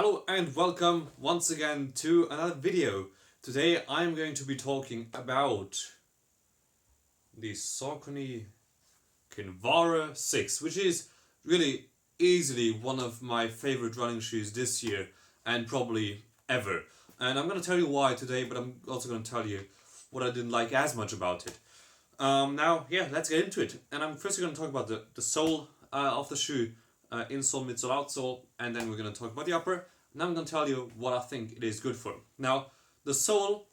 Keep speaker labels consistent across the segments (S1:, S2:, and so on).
S1: Hello and welcome once again to another video. Today I'm going to be talking about the Saucony Kinvara 6, which is really easily one of my favorite running shoes this year and probably ever. And I'm going to tell you why today, but I'm also going to tell you what I didn't like as much about it. Let's get into it. And I'm first going to talk about the sole of the shoe. Insole, midsole, outsole, and then we're going to talk about the upper. Now I'm going to tell you what I think it is good for. Now, the sole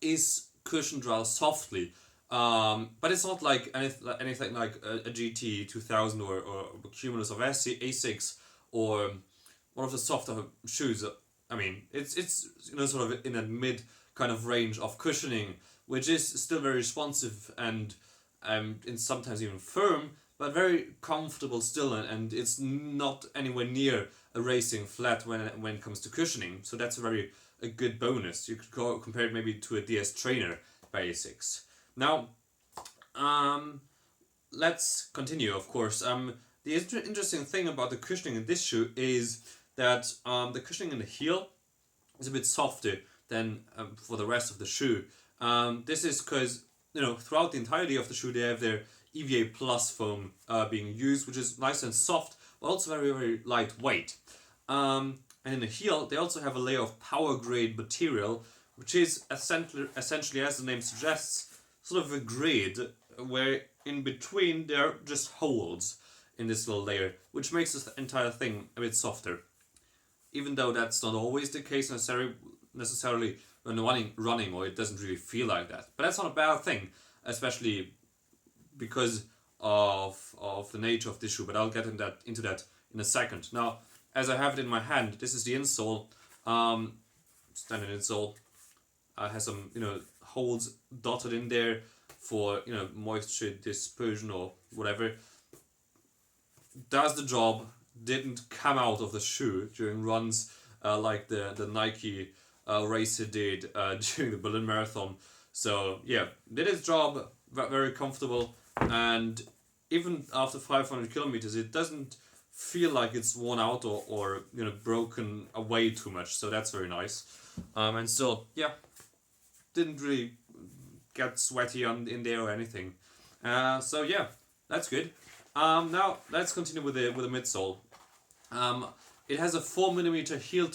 S1: is cushioned rather softly, but it's not like anything like a GT 2000 or Cumulus of A6 or one of the softer shoes. I mean, it's sort of in a mid kind of range of cushioning, which is still very responsive and sometimes even firm, but very comfortable still, and it's not anywhere near a racing flat when it comes to cushioning. So that's a good bonus. You could compare it maybe to a DS Trainer by A6. Now, let's continue. Of course, the interesting thing about the cushioning in this shoe is that the cushioning in the heel is a bit softer than for the rest of the shoe. This is because throughout the entirety of the shoe they have their EVA Plus foam being used, which is nice and soft, but also very, very lightweight. And in the heel, they also have a layer of power grade material, which is essentially, as the name suggests, sort of a grade where in between there are just holes in this little layer, which makes this entire thing a bit softer. Even though that's not always the case necessarily when running, or it doesn't really feel like that. But that's not a bad thing, especially because of the nature of this shoe, but I'll get into that in a second. Now, as I have it in my hand, this is the insole, standard insole. Has some holes dotted in there for moisture dispersion or whatever. Does the job. Didn't come out of the shoe during runs like the Nike racer did during the Berlin Marathon. So yeah, did its job, very comfortable, and even after 500 kilometers it doesn't feel like it's worn out or broken away too much, so that's very nice. And still, yeah, didn't really get sweaty in there or anything. So yeah, that's good. Now let's continue with the midsole. It has a 4mm heel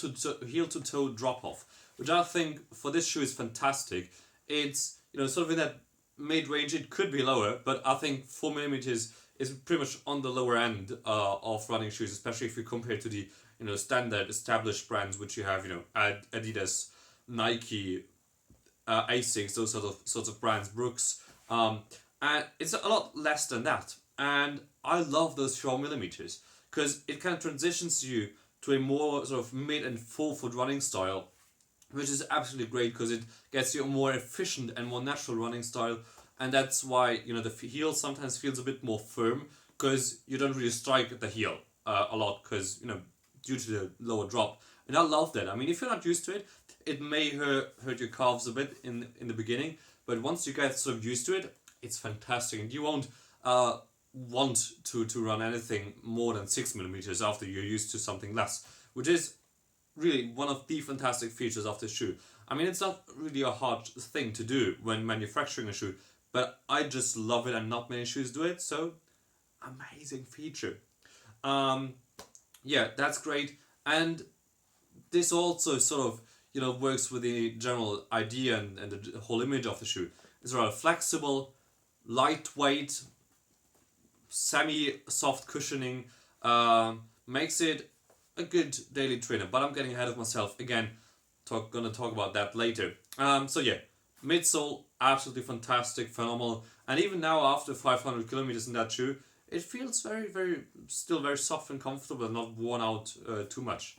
S1: to toe drop off, which I think for this shoe is fantastic. It's sort of in that mid range. It could be lower, but I think 4mm is pretty much on the lower end of running shoes, especially if you compare to the standard established brands which you have, Adidas, Nike, Asics, those sorts of brands, Brooks, and it's a lot less than that. And I love those 4mm because it kind of transitions you to a more sort of mid and full foot running style, which is absolutely great because it gets you a more efficient and more natural running style. And that's why the heel sometimes feels a bit more firm, because you don't really strike the heel a lot, because due to the lower drop. And I love that. I mean, if you're not used to it, it may hurt your calves a bit in the beginning, but once you get sort of used to it, it's fantastic, and you won't want to run anything more than 6mm after you're used to something less, which is really one of the fantastic features of this shoe. I mean, it's not really a hard thing to do when manufacturing a shoe, but I just love it, and not many shoes do it, so amazing feature. Yeah, that's great. And this also sort of works with the general idea and the whole image of the shoe. It's rather flexible, lightweight, semi-soft cushioning, makes it a good daily trainer. But I'm getting ahead of myself again. Gonna talk about that later. So yeah, midsole, absolutely fantastic, phenomenal, and even now after 500 kilometers in that shoe, it feels still very soft and comfortable, and not worn out too much.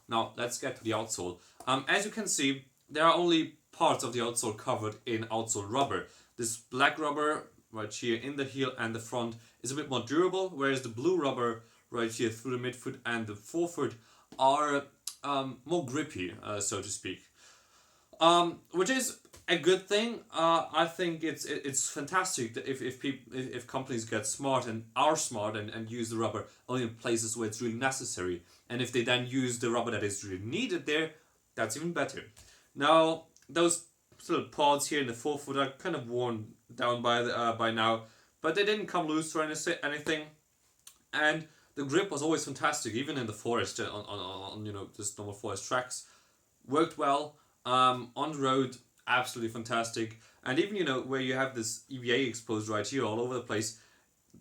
S1: Now let's get to the outsole. As you can see, there are only parts of the outsole covered in outsole rubber. This black rubber right here in the heel and the front is a bit more durable, whereas the blue rubber right here through the midfoot and the forefoot are more grippy, so to speak. Which is A good thing. I think it's fantastic that if companies get smart and are smart and use the rubber only in places where it's really necessary, and if they then use the rubber that is really needed there, that's even better. Now those little pods here in the forefoot are kind of worn down by now, but they didn't come loose or anything, and the grip was always fantastic, even in the forest on just normal forest tracks. Worked well. On the road, absolutely fantastic. And even where you have this EVA exposed right here all over the place,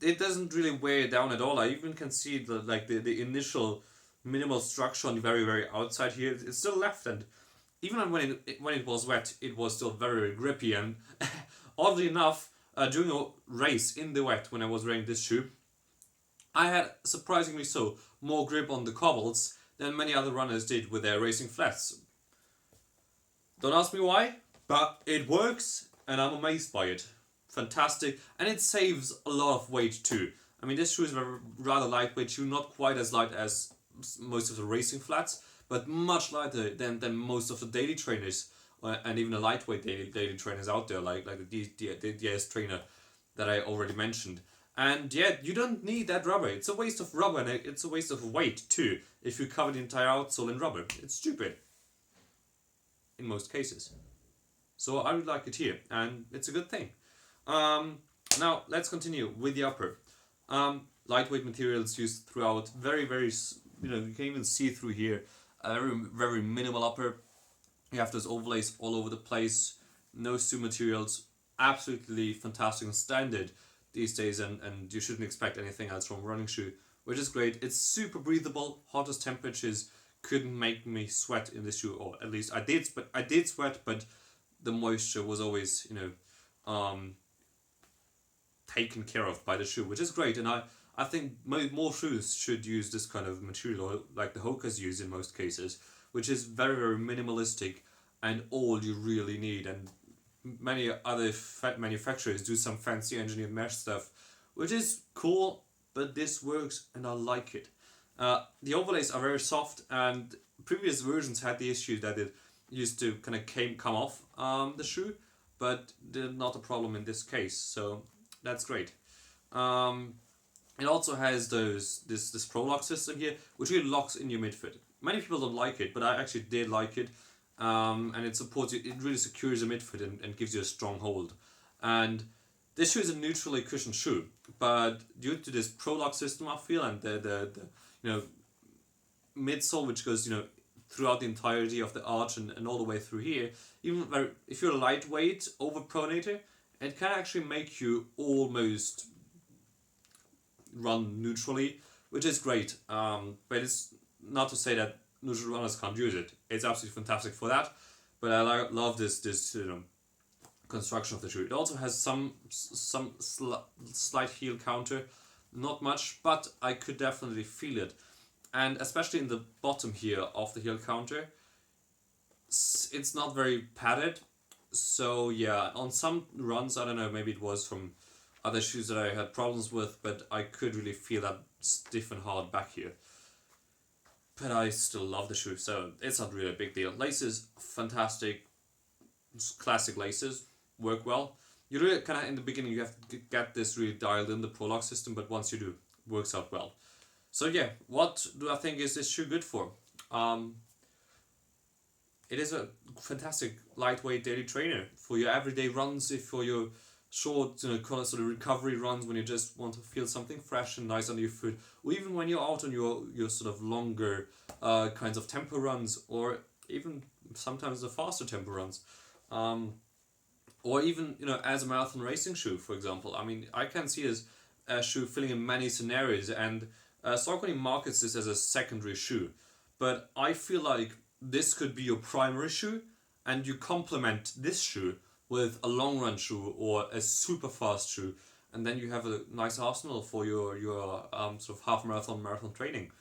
S1: it doesn't really wear down at all. I even can see the initial minimal structure on the very outside here. It's still left, and even when it was wet, it was still very grippy. And oddly enough, during a race in the wet when I was wearing this shoe, I had surprisingly so more grip on the cobbles than many other runners did with their racing flats. Don't ask me why, but it works and I'm amazed by it. Fantastic, and it saves a lot of weight too. I mean, this shoe is a rather lightweight shoe, not quite as light as most of the racing flats, but much lighter than most of the daily trainers and even the lightweight daily trainers out there, like the DS trainer that I already mentioned. And yeah, you don't need that rubber. It's a waste of rubber and it's a waste of weight too if you cover the entire outsole in rubber. It's stupid in most cases. So I would like it here, and it's a good thing. Now let's continue with the upper. Lightweight materials used throughout. Very you can even see through here. Very minimal upper. You have those overlays all over the place. No stew materials. Absolutely fantastic and standard these days, and you shouldn't expect anything else from a running shoe, which is great. It's super breathable. Hottest temperatures couldn't make me sweat in this shoe, or at least I did. But I did sweat, but the moisture was always taken care of by the shoe, which is great. And I think more shoes should use this kind of material, like the Hoka's use in most cases, which is very minimalistic and all you really need. And many other manufacturers do some fancy engineered mesh stuff, which is cool, but this works and I like it. The overlays are very soft, and previous versions had the issue that it used to kind of come off the shoe, but not a problem in this case, so that's great. It also has this Pro Lock system here, which really locks in your midfoot. Many people don't like it, but I actually did like it. And it supports you. It really secures your midfoot and gives you a strong hold. And this shoe is a neutrally cushioned shoe, but due to this Pro Lock system, I feel, and the midsole, which goes throughout the entirety of the arch and all the way through here, even if you're a lightweight overpronator, it can actually make you almost run neutrally, which is great. But it's not to say that neutral runners can't use it. It's absolutely fantastic for that. But I love this construction of the shoe. It also has some slight heel counter, not much, but I could definitely feel it. And especially in the bottom here of the heel counter, it's not very padded. So yeah, on some runs, I don't know, maybe it was from other shoes that I had problems with, but I could really feel that stiff and hard back here. But I still love the shoe, so it's not really a big deal. Laces, fantastic, classic laces, work well. You really kind of, in the beginning, you have to get this really dialed in, the Pro Lock system, but once you do, works out well. So yeah, what do I think is this shoe good for? It is a fantastic lightweight daily trainer for your everyday runs, for your short, kind of sort of recovery runs when you just want to feel something fresh and nice under your foot, or even when you're out on your sort of longer kinds of tempo runs, or even sometimes the faster tempo runs, or even as a marathon racing shoe, for example. I mean, I can see this shoe fitting in many scenarios, and Saucony markets this as a secondary shoe, but I feel like this could be your primary shoe, and you complement this shoe with a long run shoe or a super fast shoe, and then you have a nice arsenal for your sort of half marathon training.